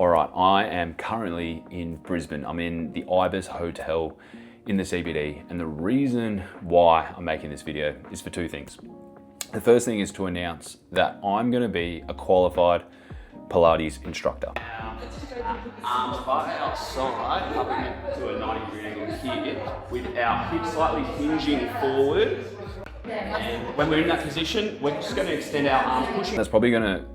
All right, I am currently in Brisbane. I'm in the Ibis Hotel in the CBD, and the reason why I'm making this video is for two things. The first thing is to announce that I'm going to be a qualified Pilates instructor. Arms by our side, up to a 90-degree angle here, with our hips slightly hinging forward. And when we're in that position, we're just going to extend our arms, pushing. That's probably going to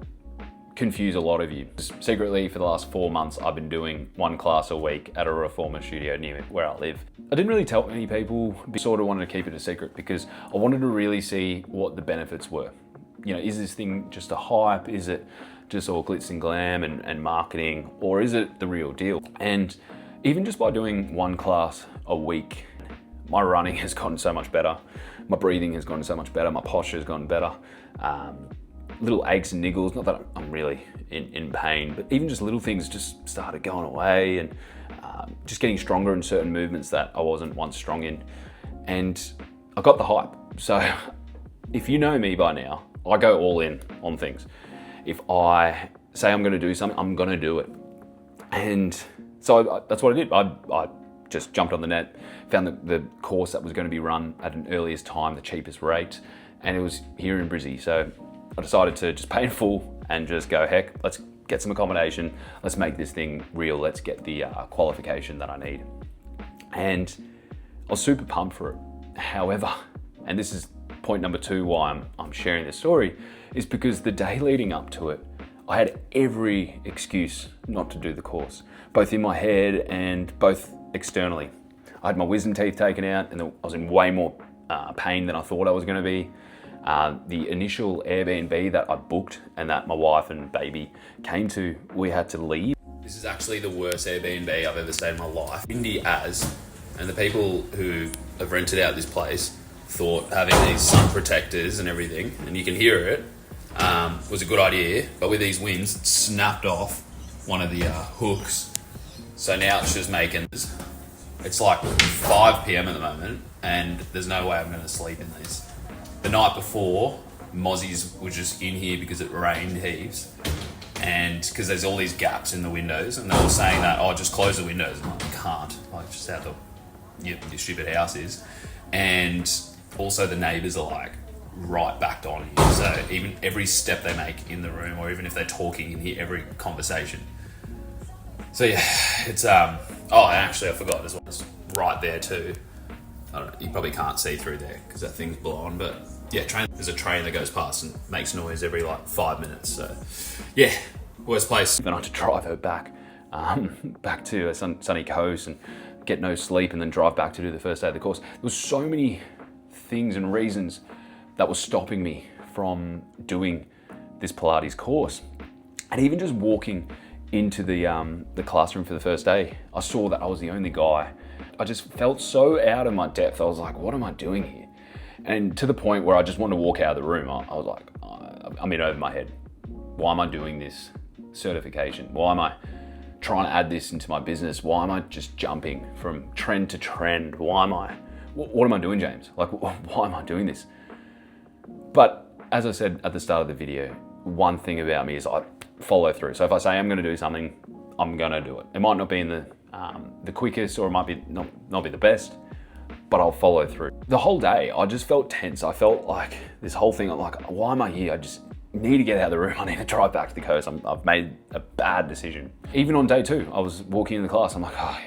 confuse a lot of you. Secretly, for the last 4 months, I've been doing one class a week at a reformer studio near where I live. I didn't really tell many people, sort of wanted to keep it a secret because I wanted to really see what the benefits were. You know, is this thing just a hype? Is it just all glitz and glam and marketing, or is it the real deal? And even just by doing one class a week, my running has gotten so much better. My breathing has gotten so much better. My posture has gotten better. Little aches and niggles, not that I'm really in pain, but even just little things just started going away, and just getting stronger in certain movements that I wasn't once strong in. And I got the hype. So if you know me by now, I go all in on things. If I say I'm gonna do something, I'm gonna do it. And so that's what I did. I just jumped on the net, found the course that was gonna be run at an earliest time, the cheapest rate, and it was here in Brizzy. So I decided to just pay in full and just go, heck, let's get some accommodation. Let's make this thing real. Let's get the qualification that I need. And I was super pumped for it. However, and this is point number two why I'm sharing this story, is because the day leading up to it, I had every excuse not to do the course, both in my head and both externally. I had my wisdom teeth taken out and I was in way more pain than I thought I was gonna be. The initial Airbnb that I booked and that my wife and baby came to, we had to leave. This is actually the worst Airbnb I've ever stayed in my life. Windy as, and the people who have rented out this place thought having these sun protectors and everything, and you can hear it, was a good idea, but with these winds, it snapped off one of the hooks. So now it's just making, it's like 5 p.m. at the moment, and there's no way I'm gonna sleep in these. The night before, mozzies were just in here because it rained heaps, and because there's all these gaps in the windows, and they were saying that, oh, just close the windows. I'm like, you can't, like, just how your stupid house is. And also the neighbours are like right backed on here, so even every step they make in the room, or even if they're talking, in here every conversation. So yeah, it's oh, actually I forgot, there's one right there too. I don't know, you probably can't see through there because that thing's blown, but yeah, there's a train that goes past and makes noise every like 5 minutes. So yeah, worst place. Then I had to drive her back to a sunny coast and get no sleep, and then drive back to do the first day of the course. There was so many things and reasons that was stopping me from doing this Pilates course. And even just walking into the classroom for the first day, I saw that I was the only guy. I just felt so out of my depth. I was like, what am I doing here? And to the point where I just wanted to walk out of the room. I was like, I'm in over my head. Why am I doing this certification? Why am I trying to add this into my business? Why am I just jumping from trend to trend? What am I doing, James? Like, why am I doing this? But as I said at the start of the video, one thing about me is I follow through. So if I say I'm gonna do something, I'm gonna do it. It might not be in the quickest, or it might be not be the best, but I'll follow through. The whole day, I just felt tense. I felt like this whole thing, I'm like, why am I here? I just need to get out of the room. I need to drive back to the coast. I've made a bad decision. Even on day two, I was walking in the class. I'm like, oh,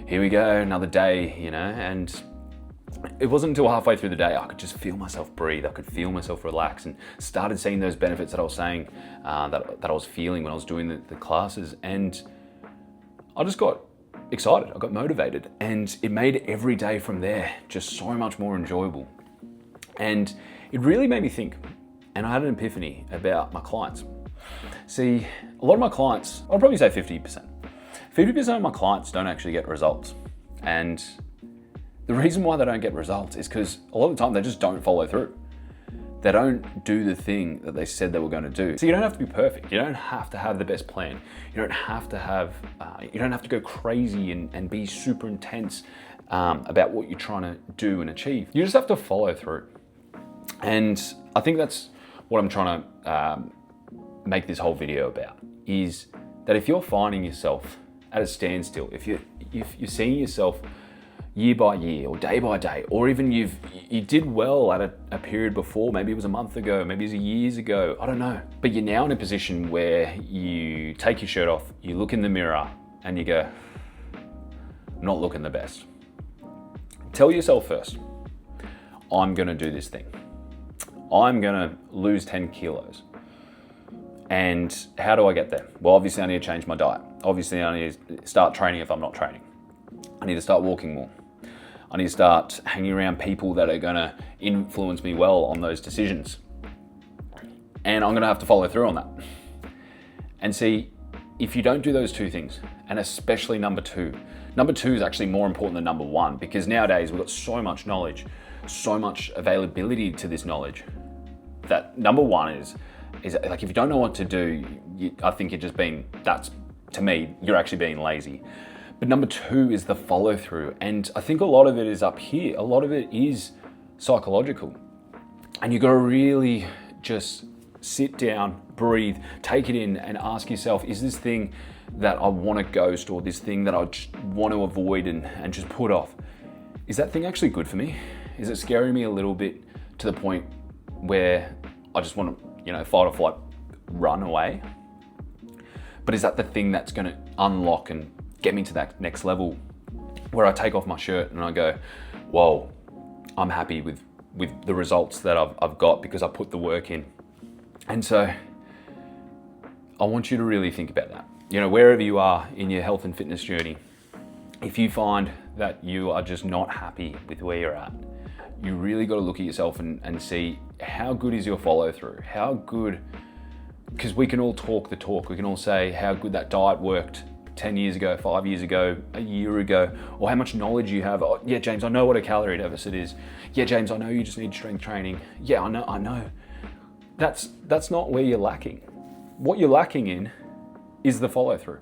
here we go, another day, you know? And it wasn't until halfway through the day, I could just feel myself breathe. I could feel myself relax, and started seeing those benefits that I was saying, that I was feeling when I was doing the classes. And I just got excited, I got motivated, and it made every day from there just so much more enjoyable. And it really made me think, and I had an epiphany about my clients. See, a lot of my clients, I'll probably say 50%. 50% of my clients don't actually get results. And the reason why they don't get results is because a lot of the time they just don't follow through. They don't do the thing that they said they were going to do. So you don't have to be perfect. You don't have to have the best plan. You don't have to have, you don't have to go crazy and be super intense about what you're trying to do and achieve. You just have to follow through. And I think that's what I'm trying to make this whole video about, is that if you're finding yourself at a standstill, if you're seeing yourself year by year or day by day, or even you did well at a period before, maybe it was a month ago, maybe it was years ago, I don't know. But you're now in a position where you take your shirt off, you look in the mirror and you go, not looking the best. Tell yourself first, I'm gonna do this thing. I'm gonna lose 10 kilos. And how do I get there? Well, obviously I need to change my diet. Obviously I need to start training if I'm not training. I need to start walking more. I need to start hanging around people that are gonna influence me well on those decisions. And I'm gonna have to follow through on that. And see, if you don't do those two things, and especially number two is actually more important than number one, because nowadays we've got so much knowledge, so much availability to this knowledge, that number one is like, if you don't know what to do, I think you're just to me, you're actually being lazy. But number two is the follow through. And I think a lot of it is up here. A lot of it is psychological. And you got to really just sit down, breathe, take it in and ask yourself, is this thing that I want to ghost, or this thing that I just want to avoid and just put off, is that thing actually good for me? Is it scaring me a little bit to the point where I just want to, fight or flight, run away? But is that the thing that's going to unlock and get me to that next level where I take off my shirt and I go, whoa, I'm happy with the results that I've got because I put the work in? And so I want you to really think about that. Wherever you are in your health and fitness journey, if you find that you are just not happy with where you're at, you really got to look at yourself and see, how good is your follow through? How good, because we can all talk the talk. We can all say how good that diet worked 10 years ago, 5 years ago, a year ago, or how much knowledge you have. Oh, yeah, James, I know what a calorie deficit is. Yeah, James, I know you just need strength training. Yeah, I know. That's not where you're lacking. What you're lacking in is the follow through.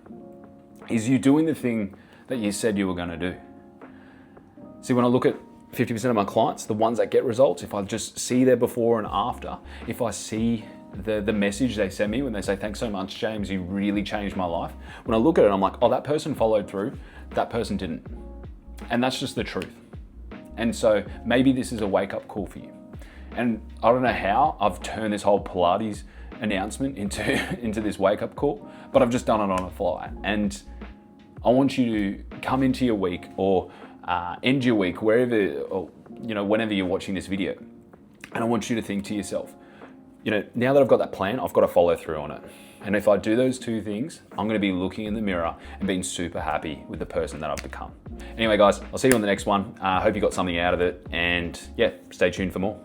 Is you doing the thing that you said you were going to do. See, when I look at 50% of my clients, the ones that get results, if I just see their before and after, if I see the message they send me when they say, thanks so much, James, you really changed my life. When I look at it, I'm like, oh, that person followed through, that person didn't. And that's just the truth. And so maybe this is a wake up call for you. And I don't know how I've turned this whole Pilates announcement into this wake up call, but I've just done it on a fly. And I want you to come into your week or end your week, wherever, or, whenever you're watching this video. And I want you to think to yourself, now that I've got that plan, I've got to follow through on it. And if I do those two things, I'm going to be looking in the mirror and being super happy with the person that I've become. Anyway, guys, I'll see you on the next one. I hope you got something out of it. And yeah, stay tuned for more.